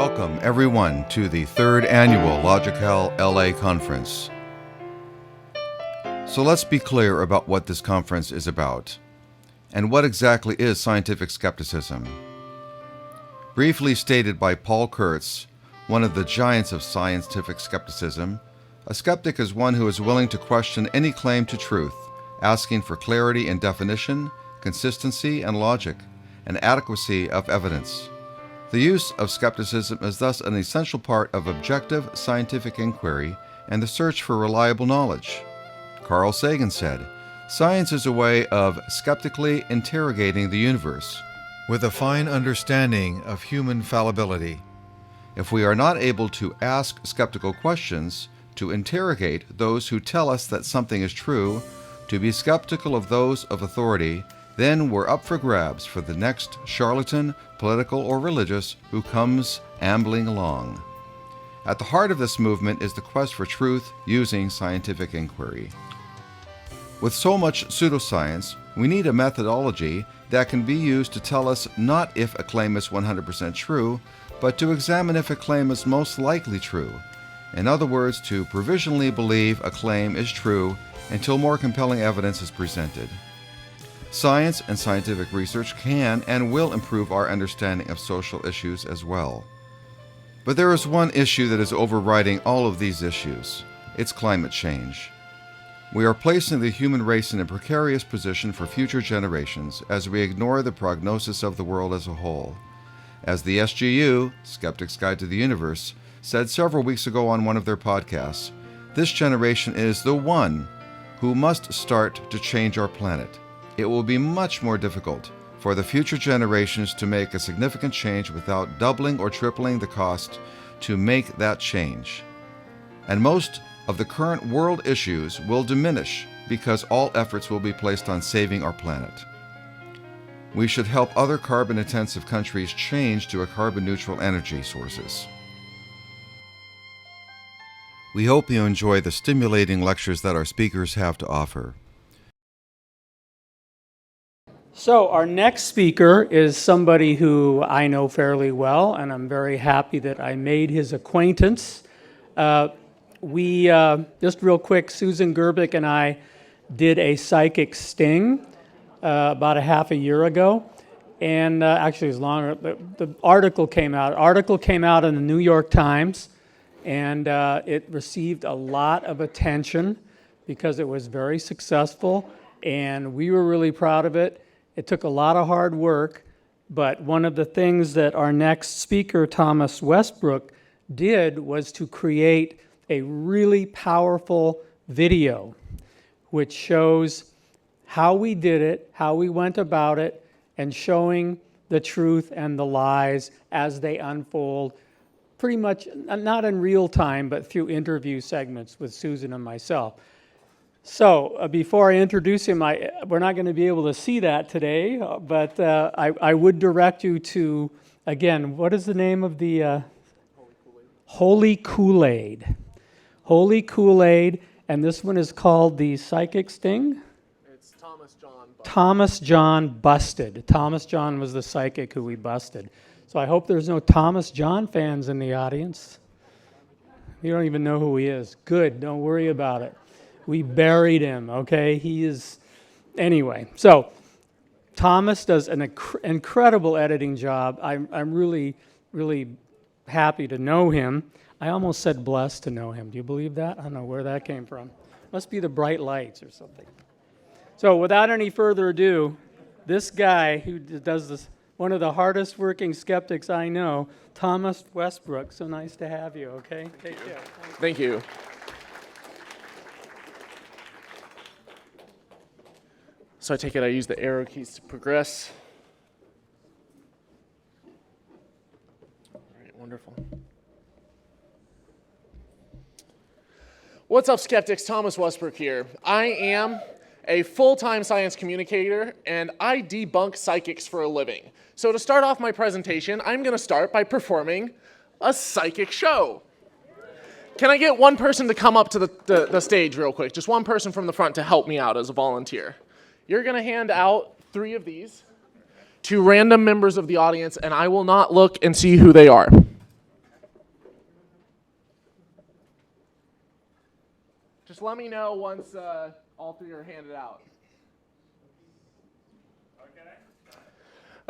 Welcome, everyone, to the third annual LogiCal-LA Conference. So let's be clear about what this conference is about, and what exactly is scientific skepticism. Briefly stated by Paul Kurtz, one of the giants of scientific skepticism, a skeptic is one who is willing to question any claim to truth, asking for clarity in definition, consistency and logic, and adequacy of evidence. The use of skepticism is thus an essential part of objective scientific inquiry and the search for reliable knowledge. Carl Sagan said, "Science is a way of skeptically interrogating the universe with a fine understanding of human fallibility. If we are not able to ask skeptical questions, to interrogate those who tell us that something is true, to be skeptical of those of authority, then we're up for grabs for the next charlatan, political or religious, who comes ambling along." At the heart of this movement is the quest for truth using scientific inquiry. With so much pseudoscience, we need a methodology that can be used to tell us not if a claim is 100% true, but to examine if a claim is most likely true. In other words, to provisionally believe a claim is true until more compelling evidence is presented. Science and scientific research can and will improve our understanding of social issues as well. But there is one issue that is overriding all of these issues. It's climate change. We are placing the human race in a precarious position for future generations as we ignore the prognosis of the world as a whole. As the SGU, Skeptics Guide to the Universe, said several weeks ago on one of their podcasts, this generation is the one who must start to change our planet. It will be much more difficult for the future generations to make a significant change without doubling or tripling the cost to make that change. And most of the current world issues will diminish because all efforts will be placed on saving our planet. We should help other carbon-intensive countries change to a carbon-neutral energy sources. We hope you enjoy the stimulating lectures that our speakers have to offer. So our next speaker is somebody who I know fairly well, and I'm very happy that I made his acquaintance. Just real quick, Susan Gerbic and I did a psychic sting about a half a year ago, and actually it was longer. The article came out. Article came out in the New York Times, and it received a lot of attention because it was very successful, and we were really proud of it. It took a lot of hard work, but one of the things that our next speaker, Thomas Westbrook, did was to create a really powerful video which shows how we did it, how we went about it, and showing the truth and the lies as they unfold, pretty much not in real time, but through interview segments with Susan and myself. So before I introduce him, we're not going to be able to see that today, but I would direct you to, again, what is the name of the Holy Kool-Aid. Holy Kool-Aid, and this one is called the Psychic Sting? It's Thomas John Busted. Thomas John Busted. Thomas John was the psychic who we busted. So I hope there's no Thomas John fans in the audience. You don't even know who he is. Good, don't worry about it. We buried him, okay? He is, anyway. So Thomas does an incredible editing job. I'm really, really happy to know him. I almost said blessed to know him. Do you believe that? I don't know where that came from. Must be the bright lights or something. So without any further ado, this guy who does this, one of the hardest working skeptics I know, Thomas Westbrook. So nice to have you, okay? Take care. Thank you. So I take it I use the arrow keys to progress. All right, wonderful. What's up, skeptics? Thomas Westbrook here. I am a full-time science communicator, and I debunk psychics for a living. So to start off my presentation, I'm going to start by performing a psychic show. Can I get one person to come up to the stage real quick? Just one person from the front to help me out as a volunteer. You're going to hand out 3 of these to random members of the audience, and I will not look and see who they are. Just let me know once all three are handed out.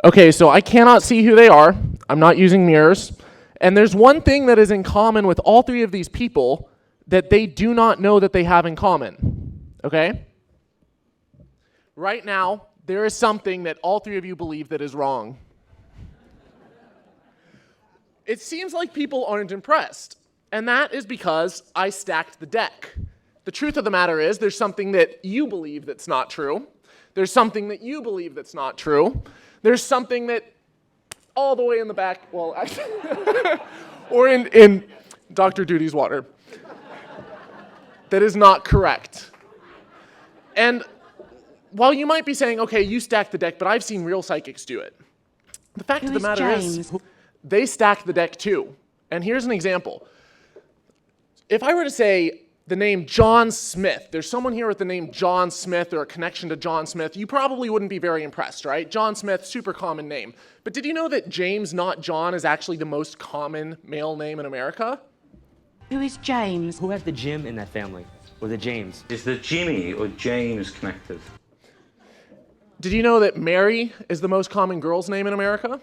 Okay, so I cannot see who they are. I'm not using mirrors. And there's one thing that is in common with all three of these people that they do not know that they have in common. Okay? Right now, there is something that all three of you believe that is wrong. It seems like people aren't impressed. And that is because I stacked the deck. The truth of the matter is there's something that you believe that's not true. There's something that you believe that's not true. There's something that all the way in the back, well, actually, or in Dr. Duty's water, that is not correct. And while you might be saying, okay, you stacked the deck, but I've seen real psychics do it. The fact of the matter is, they stack the deck too. And here's an example. If I were to say the name John Smith, there's someone here with the name John Smith or a connection to John Smith, you probably wouldn't be very impressed, right? John Smith, super common name. But did you know that James, not John, is actually the most common male name in America? Who is James? Who has the Jim in that family? Or the James? Is the Jimmy or James connected? Did you know that Mary is the most common girl's name in America?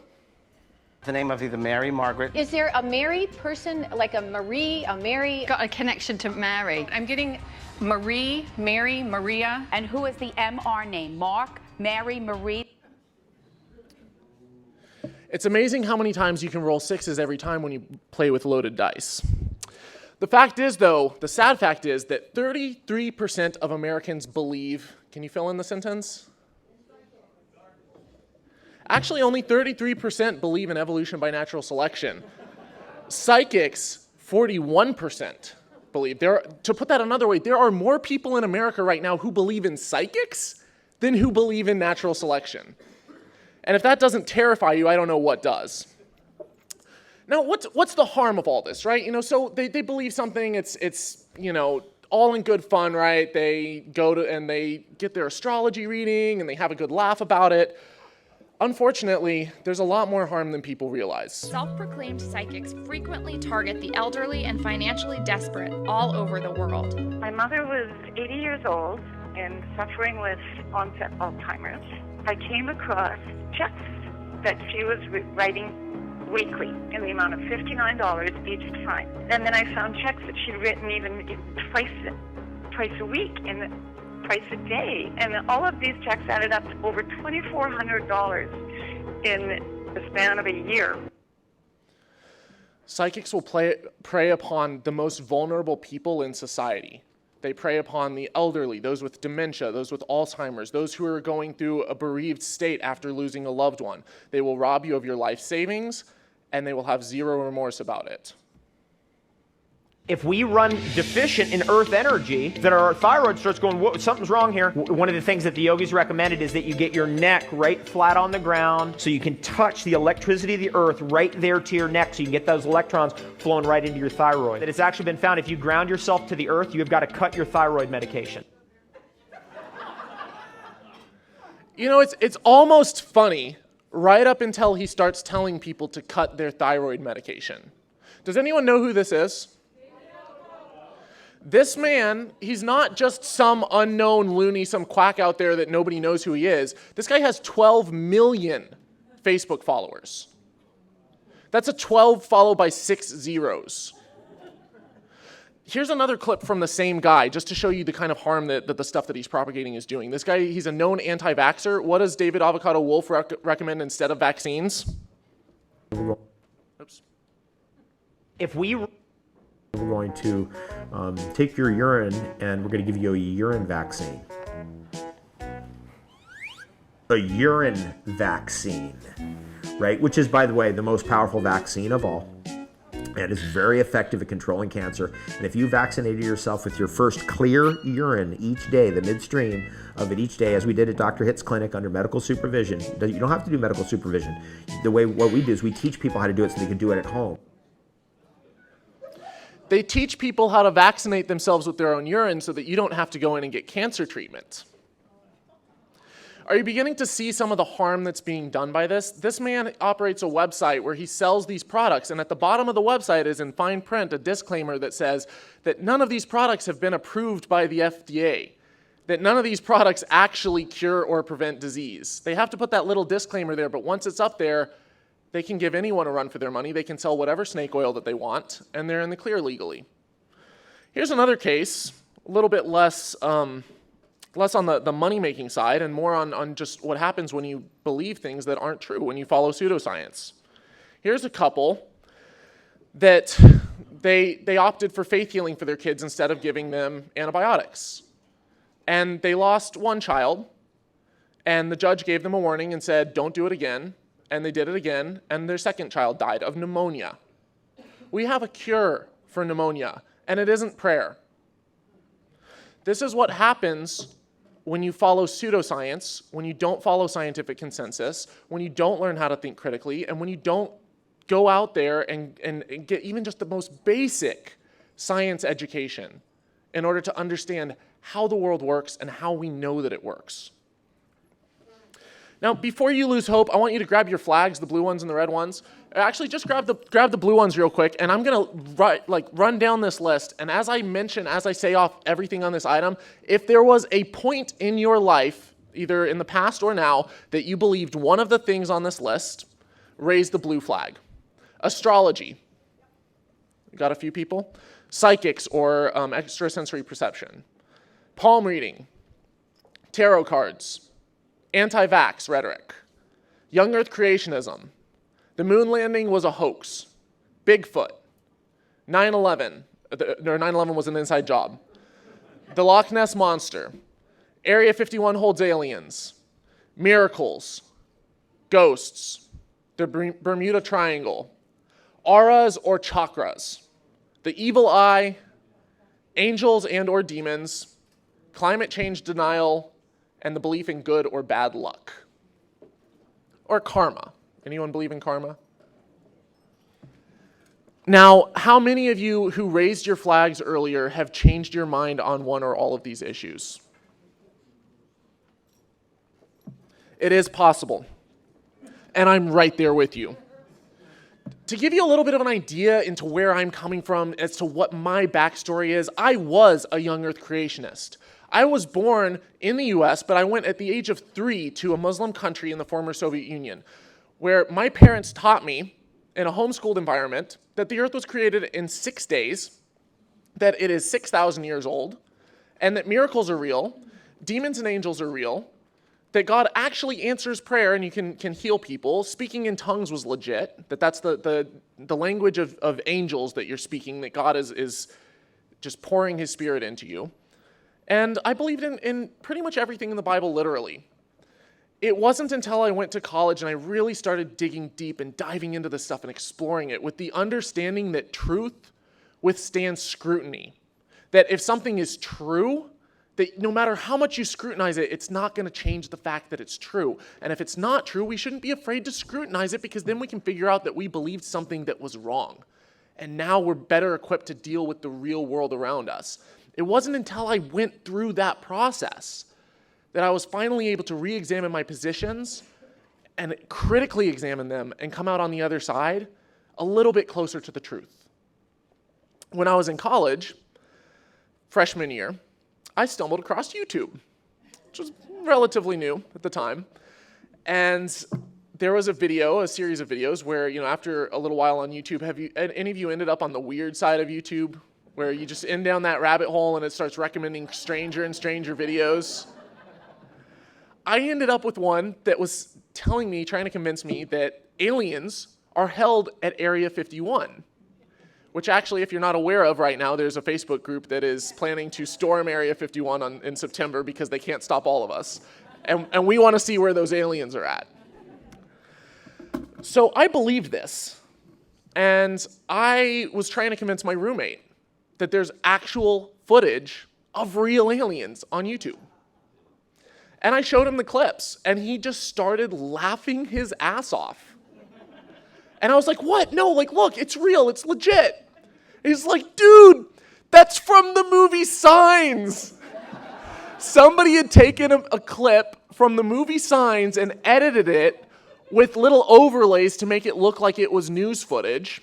The name of either Mary, Margaret. Is there a Mary person, like a Marie, a Mary? Got a connection to Mary. I'm getting Marie, Mary, Maria. And who is the MR name? Mark, Mary, Marie? It's amazing how many times you can roll sixes every time when you play with loaded dice. The fact is, though, the sad fact is that 33% of Americans believe, can you fill in the sentence? Actually, only 33% believe in evolution by natural selection. Psychics, 41% believe. To put that another way, there are more people in America right now who believe in psychics than who believe in natural selection. And if that doesn't terrify you, I don't know what does. Now, what's the harm of all this, right? You know, so they believe something, it's you know, all in good fun, right? They go to and they get their astrology reading and they have a good laugh about it. Unfortunately, there's a lot more harm than people realize. Self-proclaimed psychics frequently target the elderly and financially desperate all over the world. My mother was 80 years old and suffering with onset Alzheimer's. I came across checks that she was writing weekly in the amount of $59 each time. And then I found checks that she'd written even twice a week and twice a day. And all of these checks added up to over $2,400 in the span of a year. Psychics will prey upon the most vulnerable people in society. They prey upon the elderly, those with dementia, those with Alzheimer's, those who are going through a bereaved state after losing a loved one. They will rob you of your life savings, and they will have zero remorse about it. If we run deficient in earth energy, then our thyroid starts going, whoa, something's wrong here. One of the things that the yogis recommended is that you get your neck right flat on the ground so you can touch the electricity of the earth right there to your neck so you can get those electrons flowing right into your thyroid. It's actually been found if you ground yourself to the earth, you've got to cut your thyroid medication. You know, it's almost funny right up until he starts telling people to cut their thyroid medication. Does anyone know who this is? This man, he's not just some unknown loony, some quack out there that nobody knows who he is. This guy has 12 million Facebook followers. That's a 12 followed by 6 zeros. Here's another clip from the same guy, just to show you the kind of harm that the stuff that he's propagating is doing. This guy, he's a known anti-vaxxer. What does David Avocado Wolf recommend instead of vaccines? Oops. If we're going to take your urine and we're going to give you a urine vaccine. A urine vaccine, right? Which is, by the way, the most powerful vaccine of all. And is very effective at controlling cancer. And if you vaccinated yourself with your first clear urine each day, the midstream of it each day, as we did at Dr. Hitt's clinic under medical supervision, you don't have to do medical supervision. What we do is we teach people how to do it so they can do it at home. They teach people how to vaccinate themselves with their own urine so that you don't have to go in and get cancer treatment. Are you beginning to see some of the harm that's being done by this? This man operates a website where he sells these products, and at the bottom of the website is in fine print a disclaimer that says that none of these products have been approved by the FDA, that none of these products actually cure or prevent disease. They have to put that little disclaimer there, but once it's up there, they can give anyone a run for their money. They can sell whatever snake oil that they want, and they're in the clear legally. Here's another case, a little bit less on the money-making side and more on just what happens when you believe things that aren't true, when you follow pseudoscience. Here's a couple that they opted for faith healing for their kids instead of giving them antibiotics. And they lost one child, and the judge gave them a warning and said, don't do it again. And they did it again, and their second child died of pneumonia. We have a cure for pneumonia, and it isn't prayer. This is what happens when you follow pseudoscience, when you don't follow scientific consensus, when you don't learn how to think critically, and when you don't go out there and get even just the most basic science education in order to understand how the world works and how we know that it works. Now, before you lose hope, I want you to grab your flags, the blue ones and the red ones. Actually, just grab the blue ones real quick, and I'm going to run down this list. And as I say off everything on this item, if there was a point in your life, either in the past or now, that you believed one of the things on this list, raise the blue flag. Astrology. Got a few people? Psychics or extrasensory perception. Palm reading. Tarot cards. Anti-vax rhetoric, young earth creationism, the moon landing was a hoax, Bigfoot, 9/11, or 9/11 was an inside job, the Loch Ness Monster, Area 51 holds aliens, miracles, ghosts, the Bermuda Triangle, auras or chakras, the evil eye, angels and or demons, climate change denial, and the belief in good or bad luck. Or karma. Anyone believe in karma? Now, how many of you who raised your flags earlier have changed your mind on one or all of these issues? It is possible. And I'm right there with you. To give you a little bit of an idea into where I'm coming from as to what my backstory is, I was a young earth creationist. I was born in the US, but I went at the age of 3 to a Muslim country in the former Soviet Union, where my parents taught me in a homeschooled environment that the earth was created in 6 days, that it is 6,000 years old, and that miracles are real, demons and angels are real, that God actually answers prayer and you can heal people. Speaking in tongues was legit, that's the language of angels that you're speaking, that God is just pouring his spirit into you. And I believed in pretty much everything in the Bible literally. It wasn't until I went to college and I really started digging deep and diving into this stuff and exploring it with the understanding that truth withstands scrutiny. That if something is true, that no matter how much you scrutinize it, it's not going to change the fact that it's true. And if it's not true, we shouldn't be afraid to scrutinize it, because then we can figure out that we believed something that was wrong. And now we're better equipped to deal with the real world around us. It wasn't until I went through that process that I was finally able to re-examine my positions and critically examine them and come out on the other side a little bit closer to the truth. When I was in college, freshman year, I stumbled across YouTube, which was relatively new at the time. And there was a series of videos where, after a little while on YouTube, have any of you ended up on the weird side of YouTube, where you just end down that rabbit hole and it starts recommending stranger and stranger videos? I ended up with one that was trying to convince me that aliens are held at Area 51, which actually, if you're not aware of right now, there's a Facebook group that is planning to storm Area 51 in September because they can't stop all of us. And we want to see where those aliens are at. So I believed this, and I was trying to convince my roommate that there's actual footage of real aliens on YouTube. And I showed him the clips, and he just started laughing his ass off. And I was like, what? No, look, it's real, it's legit. And he's like, dude, that's from the movie Signs. Somebody had taken a clip from the movie Signs and edited it with little overlays to make it look like it was news footage.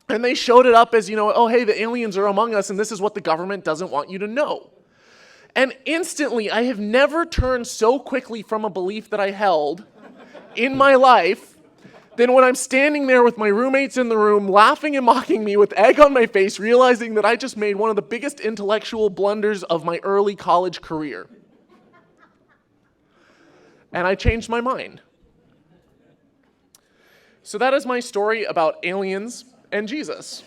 And they showed it up as, oh, hey, the aliens are among us, and this is what the government doesn't want you to know. And instantly, I have never turned so quickly from a belief that I held in my life than when I'm standing there with my roommates in the room, laughing and mocking me with egg on my face, realizing that I just made one of the biggest intellectual blunders of my early college career. And I changed my mind. So that is my story about aliens and Jesus.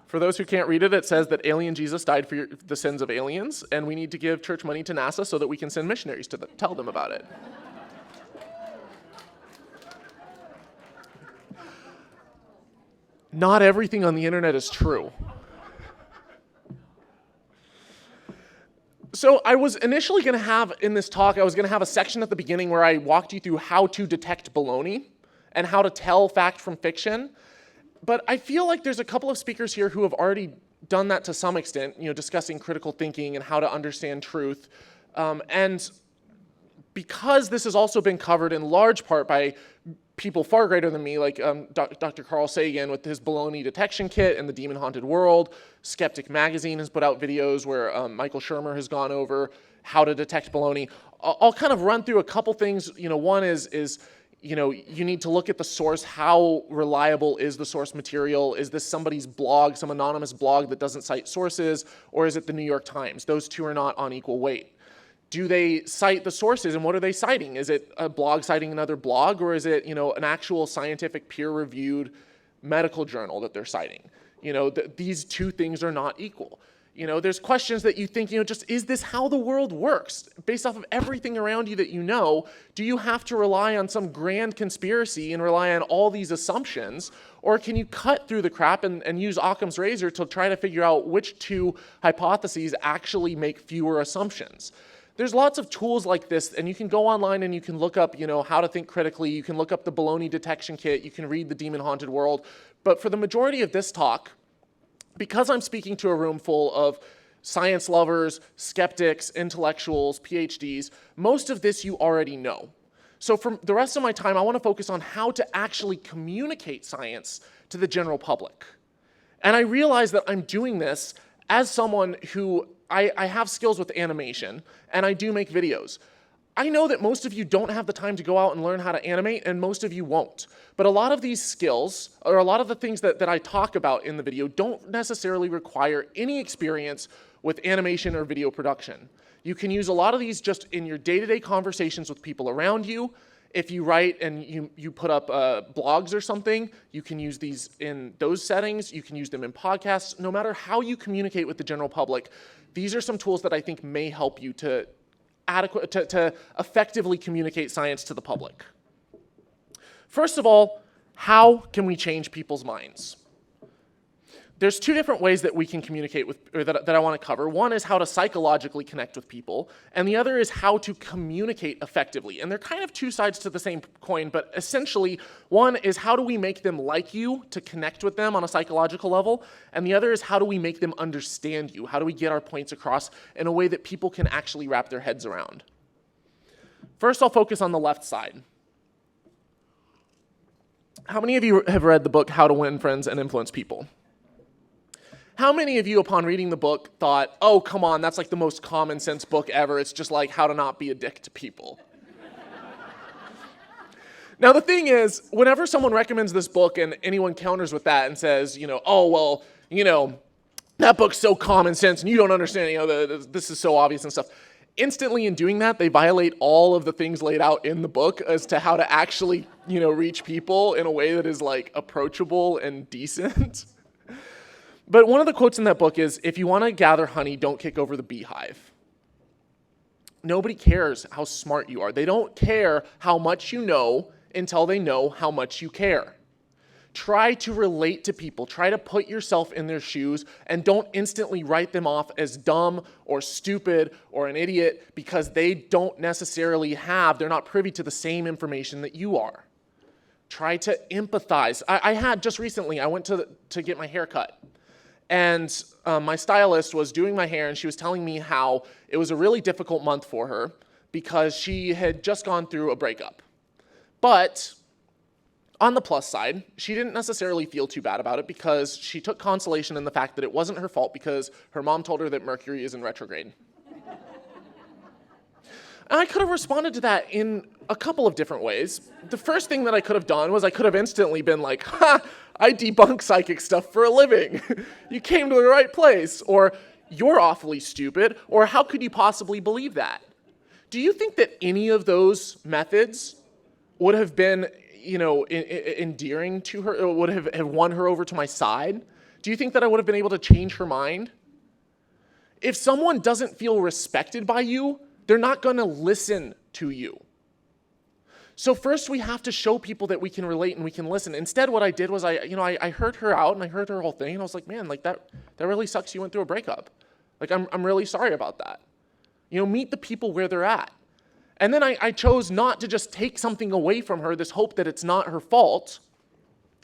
For those who can't read it, it says that alien Jesus died for the sins of aliens, and we need to give church money to NASA so that we can send missionaries to tell them about it. Not everything on the internet is true. So I was initially going to have, in this talk, I was going to have a section at the beginning where I walked you through how to detect baloney and how to tell fact from fiction. But I feel like there's a couple of speakers here who have already done that to some extent, discussing critical thinking and how to understand truth. And because this has also been covered in large part by people far greater than me, like Dr. Carl Sagan with his baloney detection kit and the Demon Haunted World. Skeptic Magazine has put out videos where Michael Shermer has gone over how to detect baloney. I'll kind of run through a couple things. One is you need to look at the source. How reliable is the source material? Is this somebody's blog, some anonymous blog that doesn't cite sources, or is it the New York Times? Those two are not on equal weight. Do they cite the sources, and what are they citing? Is it a blog citing another blog, or is it an actual scientific peer-reviewed medical journal that they're citing? These two things are not equal. There's questions that you think, just is this how the world works? Based off of everything around you that do you have to rely on some grand conspiracy and rely on all these assumptions? Or can you cut through the crap and use Occam's razor to try to figure out which two hypotheses actually make fewer assumptions? There's lots of tools like this, and you can go online and you can look up, how to think critically. You can look up the baloney detection kit. You can read the Demon Haunted World. But for the majority of this talk, because I'm speaking to a room full of science lovers, skeptics, intellectuals, PhDs, most of this you already know. So for the rest of my time, I want to focus on how to actually communicate science to the general public. And I realize that I'm doing this as someone who I have skills with animation, and I do make videos. I know that most of you don't have the time to go out and learn how to animate, and most of you won't. But a lot of these skills, or a lot of the things that I talk about in the video, don't necessarily require any experience with animation or video production. You can use a lot of these just in your day-to-day conversations with people around you. If you write and you put up blogs or something, you can use these in those settings. You can use them in podcasts. No matter how you communicate with the general public, these are some tools that I think may help you to effectively communicate science to the public. First of all, how can we change people's minds? There's two different ways that we can communicate with, or that I want to cover. One is how to psychologically connect with people, and the other is how to communicate effectively. And they're kind of two sides to the same coin, but essentially, one is how do we make them like you to connect with them on a psychological level, and the other is how do we make them understand you? How do we get our points across in a way that people can actually wrap their heads around? First, I'll focus on the left side. How many of you have read the book, How to Win Friends and Influence People? How many of you, upon reading the book, thought, oh, come on, that's like the most common sense book ever. It's just like how to not be a dick to people. Now, the thing is, whenever someone recommends this book and anyone counters with that and says, oh, well, that book's so common sense and you don't understand, this is so obvious and stuff. Instantly in doing that, they violate all of the things laid out in the book as to how to actually, reach people in a way that is like approachable and decent. But one of the quotes in that book is, if you want to gather honey, don't kick over the beehive. Nobody cares how smart you are. They don't care how much you know until they know how much you care. Try to relate to people. Try to put yourself in their shoes, and don't instantly write them off as dumb or stupid or an idiot because they don't necessarily they're not privy to the same information that you are. Try to empathize. I had just recently, I went to get my hair cut. And my stylist was doing my hair, and she was telling me how it was a really difficult month for her because she had just gone through a breakup. But on the plus side, she didn't necessarily feel too bad about it because she took consolation in the fact that it wasn't her fault because her mom told her that Mercury is in retrograde. And I could have responded to that in a couple of different ways. The first thing that I could have done was I could have instantly been like, ha, I debunk psychic stuff for a living. You came to the right place. Or you're awfully stupid. Or how could you possibly believe that? Do you think that any of those methods would have been, endearing to her, or would have won her over to my side? Do you think that I would have been able to change her mind? If someone doesn't feel respected by you, they're not going to listen to you. So first we have to show people that we can relate and we can listen. Instead, what I did was I heard her out and I heard her whole thing, and I was like, man, like that really sucks you went through a breakup. Like, I'm really sorry about that. Meet the people where they're at. And then I chose not to just take something away from her, this hope that it's not her fault.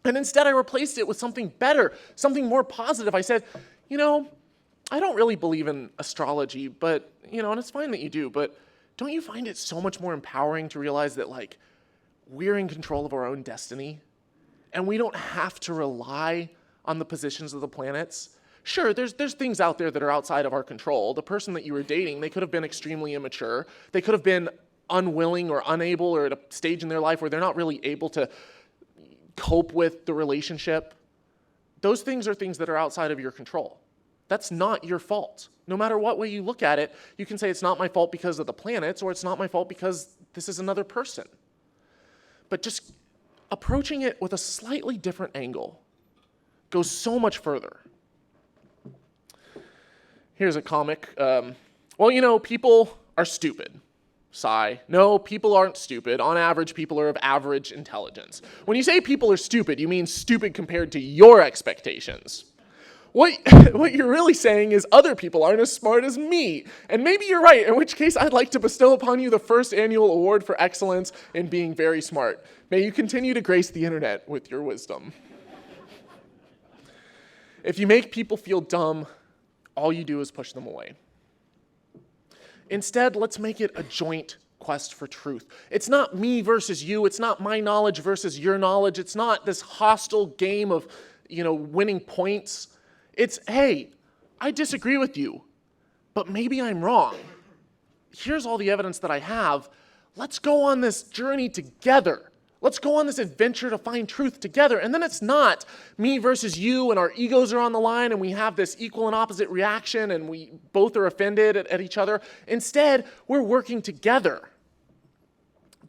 And instead I replaced it with something better, something more positive. I said, I don't really believe in astrology, but, and it's fine that you do, but don't you find it so much more empowering to realize that, like, we're in control of our own destiny and we don't have to rely on the positions of the planets? Sure, there's things out there that are outside of our control. The person that you were dating, they could have been extremely immature. They could have been unwilling or unable, or at a stage in their life where they're not really able to cope with the relationship. Those things are things that are outside of your control. That's not your fault. No matter what way you look at it, you can say it's not my fault because of the planets, or it's not my fault because this is another person. But just approaching it with a slightly different angle goes so much further. Here's a comic. People are stupid. Sigh. No, people aren't stupid. On average, people are of average intelligence. When you say people are stupid, you mean stupid compared to your expectations. What you're really saying is other people aren't as smart as me. And maybe you're right, in which case I'd like to bestow upon you the first annual award for excellence in being very smart. May you continue to grace the internet with your wisdom. If you make people feel dumb, all you do is push them away. Instead, let's make it a joint quest for truth. It's not me versus you. It's not my knowledge versus your knowledge. It's not this hostile game of, winning points. It's, hey, I disagree with you, but maybe I'm wrong. Here's all the evidence that I have. Let's go on this journey together. Let's go on this adventure to find truth together. And then it's not me versus you and our egos are on the line and we have this equal and opposite reaction and we both are offended at each other. Instead, we're working together.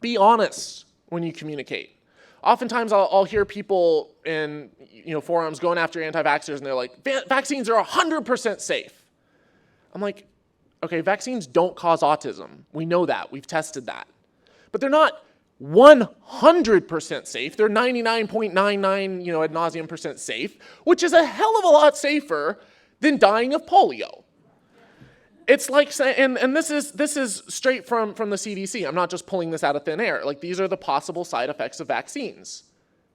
Be honest when you communicate. Oftentimes I'll hear people in forums going after anti-vaxxers and they're like, vaccines are 100% safe. I'm like, okay, vaccines don't cause autism. We know that. We've tested that. But they're not 100% safe. They're 99.99, ad nauseum % safe, which is a hell of a lot safer than dying of polio. It's like saying, and this is straight from the CDC. I'm not just pulling this out of thin air. Like, these are the possible side effects of vaccines,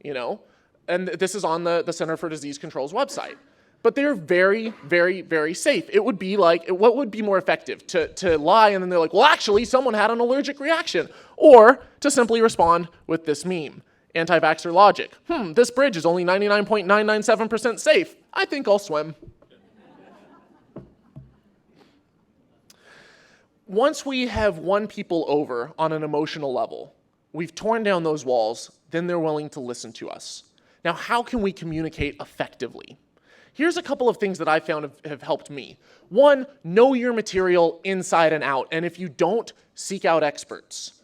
and this is on the Center for Disease Control's website. But they're very, very, very safe. It would be like, what would be more effective? To lie and then they're like, well, actually, someone had an allergic reaction. Or to simply respond with this meme. Anti-vaxxer logic. This bridge is only 99.997% safe. I think I'll swim. Once we have won people over on an emotional level, we've torn down those walls, then they're willing to listen to us. Now, how can we communicate effectively? Here's a couple of things that I found have helped me. One, know your material inside and out. And if you don't, seek out experts.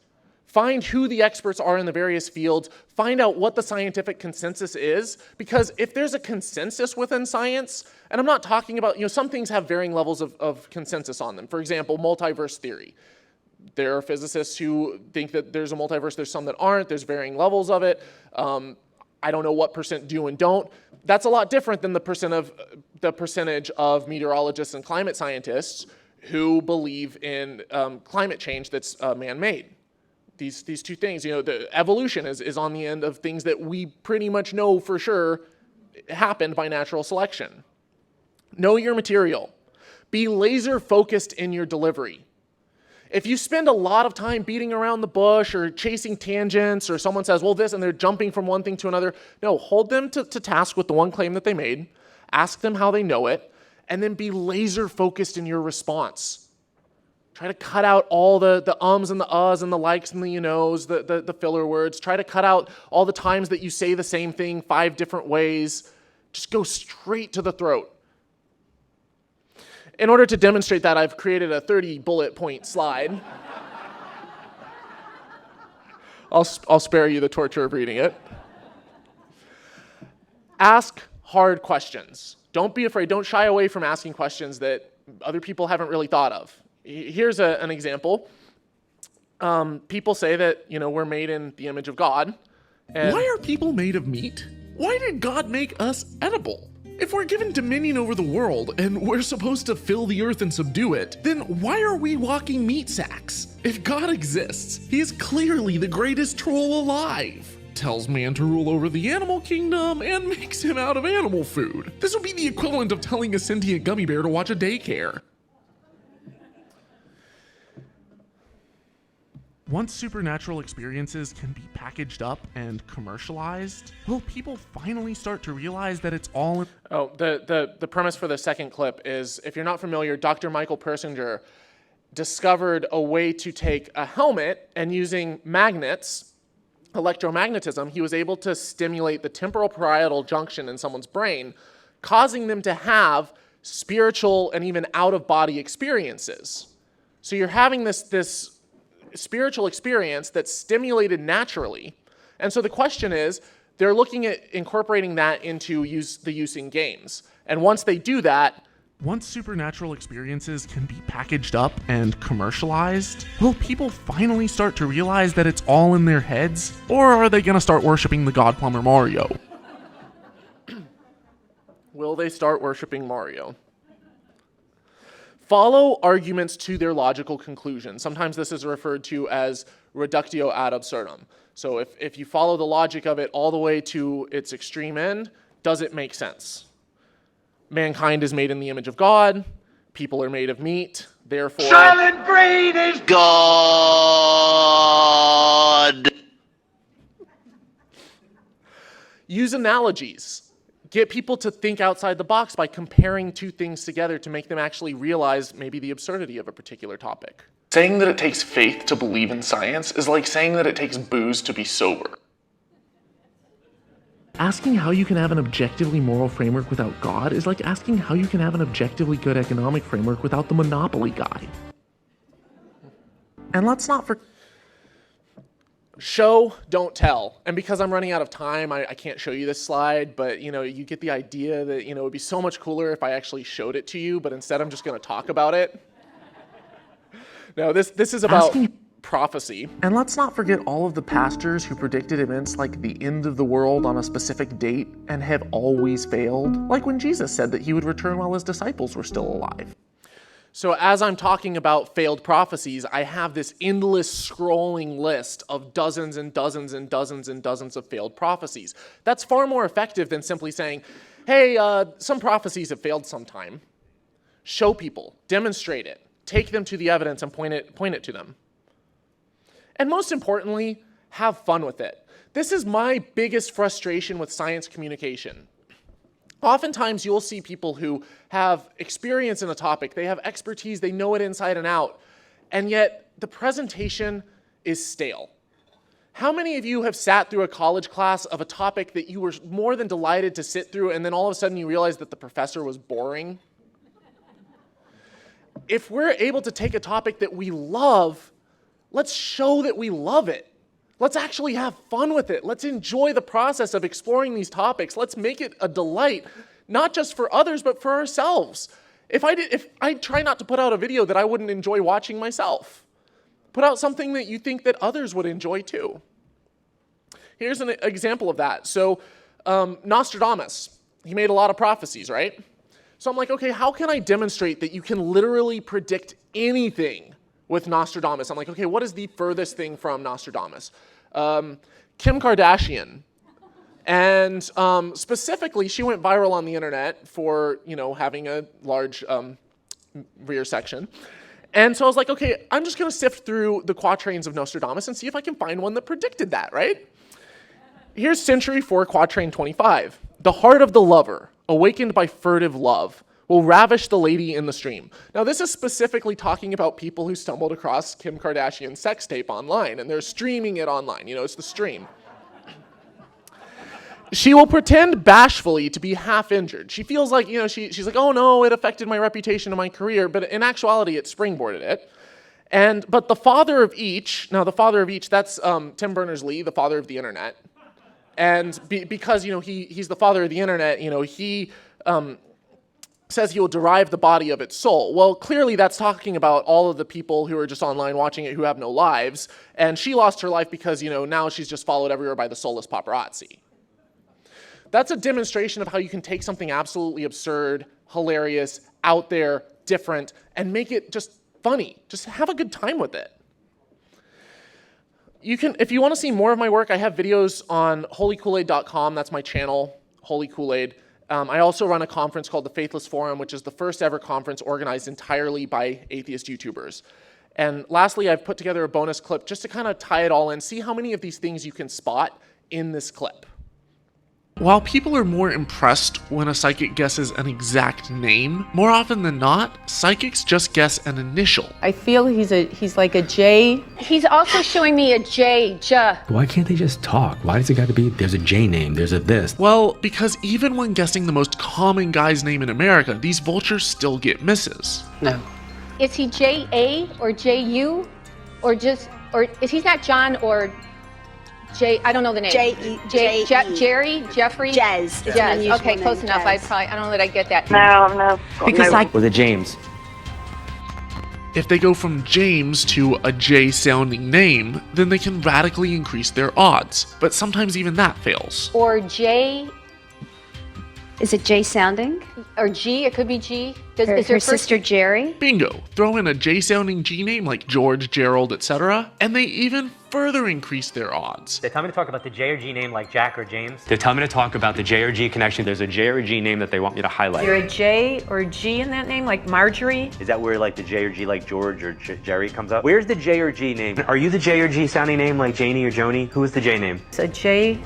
Find who the experts are in the various fields. Find out what the scientific consensus is. Because if there's a consensus within science, and I'm not talking about, some things have varying levels of consensus on them. For example, multiverse theory. There are physicists who think that there's a multiverse. There's some that aren't. There's varying levels of it. I don't know what % do and don't. That's a lot different than the percentage of meteorologists and climate scientists who believe in climate change that's man-made. These two things, the evolution is on the end of things that we pretty much know for sure happened by natural selection. Know your material. Be laser focused in your delivery. If you spend a lot of time beating around the bush or chasing tangents, or someone says, well, this, and they're jumping from one thing to another, no, hold them to task with the one claim that they made, ask them how they know it, and then be laser focused in your response. Try to cut out all the ums and the uhs and the likes and the you knows, the filler words. Try to cut out all the times that you say the same thing 5 different ways. Just go straight to the throat. In order to demonstrate that, I've created a 30 bullet point slide. I'll spare you the torture of reading it. Ask hard questions. Don't be afraid. Don't shy away from asking questions that other people haven't really thought of. Here's an example. People say that, we're made in the image of God. And why are people made of meat? Why did God make us edible? If we're given dominion over the world and we're supposed to fill the earth and subdue it, then why are we walking meat sacks? If God exists, he is clearly the greatest troll alive. Tells man to rule over the animal kingdom and makes him out of animal food. This would be the equivalent of telling a sentient gummy bear to watch a daycare. Once supernatural experiences can be packaged up and commercialized, will people finally start to realize that it's all... The premise for the second clip is, if you're not familiar, Dr. Michael Persinger discovered a way to take a helmet and using magnets, electromagnetism, he was able to stimulate the temporal parietal junction in someone's brain, causing them to have spiritual and even out-of-body experiences. So you're having this spiritual experience that's stimulated naturally. And so the question is, they're looking at incorporating that into the use in games. And once they do that, once supernatural experiences can be packaged up and commercialized, will people finally start to realize that it's all in their heads? Or are they going to start worshiping the God Plumber Mario? Will they start worshiping Mario? Follow arguments to their logical conclusion. Sometimes this is referred to as reductio ad absurdum. So if you follow the logic of it all the way to its extreme end, does it make sense? Mankind is made in the image of God. People are made of meat. Therefore, silent breed is God. Use analogies. Get people to think outside the box by comparing two things together to make them actually realize maybe the absurdity of a particular topic. Saying that it takes faith to believe in science is like saying that it takes booze to be sober. Asking how you can have an objectively moral framework without God is like asking how you can have an objectively good economic framework without the Monopoly guy. And let's not forget, show, don't tell. And because I'm running out of time, I can't show you this slide, but you get the idea that it would be so much cooler if I actually showed it to you, but instead I'm just going to talk about it. No, this is about prophecy. And let's not forget all of the pastors who predicted events like the end of the world on a specific date and have always failed, like when Jesus said that he would return while his disciples were still alive. So as I'm talking about failed prophecies, I have this endless scrolling list of dozens and dozens and dozens and dozens of failed prophecies. That's far more effective than simply saying, hey, some prophecies have failed sometime. Show people, demonstrate it, take them to the evidence and point it to them. And most importantly, have fun with it. This is my biggest frustration with science communication. Oftentimes, you'll see people who have experience in a topic, they have expertise, they know it inside and out, and yet the presentation is stale. How many of you have sat through a college class of a topic that you were more than delighted to sit through, and then all of a sudden you realize that the professor was boring? If we're able to take a topic that we love, let's show that we love it. Let's actually have fun with it. Let's enjoy the process of exploring these topics. Let's make it a delight, not just for others, but for ourselves. If I try not to put out a video that I wouldn't enjoy watching myself, put out something that you think that others would enjoy too. Here's an example of that. So Nostradamus, he made a lot of prophecies, right? So I'm like, okay, how can I demonstrate that you can literally predict anything with Nostradamus? I'm like, okay, what is the furthest thing from Nostradamus? Kim Kardashian And specifically, she went viral on the internet for, having a large rear section. And so I was like, okay, I'm just going to sift through the quatrains of Nostradamus and see if I can find one that predicted that, right? Here's Century 4, Quatrain 25. The heart of the lover, awakened by furtive love, will ravish the lady in the stream. Now, this is specifically talking about people who stumbled across Kim Kardashian's sex tape online, and they're streaming it online. It's the stream. She will pretend bashfully to be half injured. She feels like, she's like, oh no, it affected my reputation and my career, but in actuality, it springboarded it. But the father of each, that's Tim Berners-Lee, the father of the internet. And because, he's the father of the internet, he says he will derive the body of its soul. Well, clearly that's talking about all of the people who are just online watching it who have no lives. And she lost her life because, now she's just followed everywhere by the soulless paparazzi. That's a demonstration of how you can take something absolutely absurd, hilarious, out there, different, and make it just funny. Just have a good time with it. If you want to see more of my work, I have videos on holykoolaid.com. That's my channel, Holy Kool-Aid. I also run a conference called the Faithless Forum, which is the first ever conference organized entirely by atheist YouTubers. And lastly, I've put together a bonus clip just to kind of tie it all in, see how many of these things you can spot in this clip. While people are more impressed when a psychic guesses an exact name, more often than not, psychics just guess an initial. I feel he's like a J. He's also showing me a J. Why can't they just talk? Why does it got to be, there's a J name, there's a this? Well, because even when guessing the most common guy's name in America, these vultures still get misses. No. Is he J-A or J-U? Or is he not John or I don't know the name. Jerry, Jeffrey? Jez. Okay, close enough. I don't know that I get that. No. Because with a James. If they go from James to a J-sounding name, then they can radically increase their odds. But sometimes even that fails. Or J. Is it J sounding? Or G, it could be G. Is her sister Jerry? Bingo. Throw in a J-sounding G name like George, Gerald, etc. And they even further increase their odds. They tell me to talk about the J or G name like Jack or James. They tell me to talk about the J or G connection. There's a J or G name that they want me to highlight. Is there a J or G in that name like Marjorie? Is that where like the J or G like George or Jerry comes up? Where's the J or G name? Are you the J or G sounding name like Janie or Joni? Who is the J name? It's a J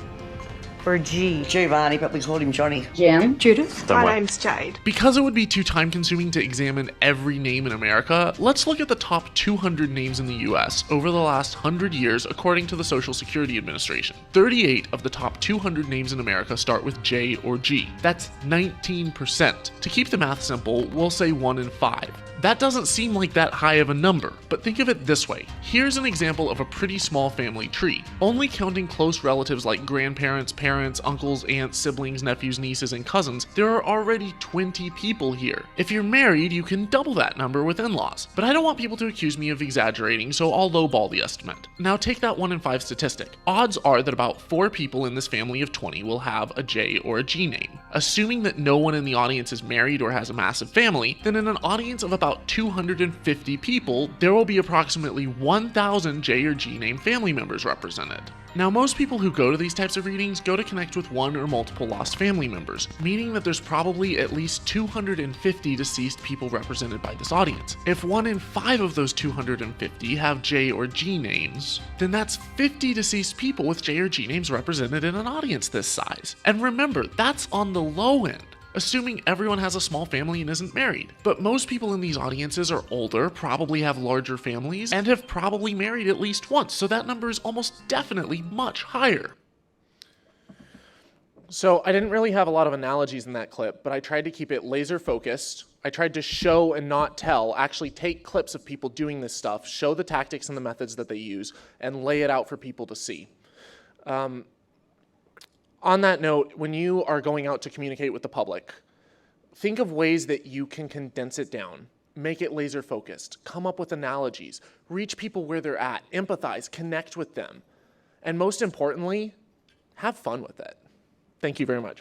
or G. Giovanni, but we call him Johnny. Jim? Judith? My name's Jade. Because it would be too time-consuming to examine every name in America, let's look at the top 200 names in the US over the last 100 years according to the Social Security Administration. 38 of the top 200 names in America start with J or G. That's 19%. To keep the math simple, we'll say 1 in 5. That doesn't seem like that high of a number, but think of it this way. Here's an example of a pretty small family tree. Only counting close relatives like grandparents, parents, uncles, aunts, siblings, nephews, nieces, and cousins, there are already 20 people here. If you're married, you can double that number with in-laws. But I don't want people to accuse me of exaggerating, so I'll lowball the estimate. Now take that 1 in 5 statistic. Odds are that about 4 people in this family of 20 will have a J or a G name. Assuming that no one in the audience is married or has a massive family, then in an audience of about 250 people, there will be approximately 1,000 J or G name family members represented. Now, most people who go to these types of readings go to connect with one or multiple lost family members, meaning that there's probably at least 250 deceased people represented by this audience. If 1 in 5 of those 250 have J or G names, then that's 50 deceased people with J or G names represented in an audience this size. And remember, that's on the low end, assuming everyone has a small family and isn't married. But most people in these audiences are older, probably have larger families, and have probably married at least once, so that number is almost definitely much higher. So I didn't really have a lot of analogies in that clip, but I tried to keep it laser focused. I tried to show and not tell, actually take clips of people doing this stuff, show the tactics and the methods that they use, and lay it out for people to see. On that note, when you are going out to communicate with the public, think of ways that you can condense it down, make it laser focused, come up with analogies, reach people where they're at, empathize, connect with them, and most importantly, have fun with it. Thank you very much.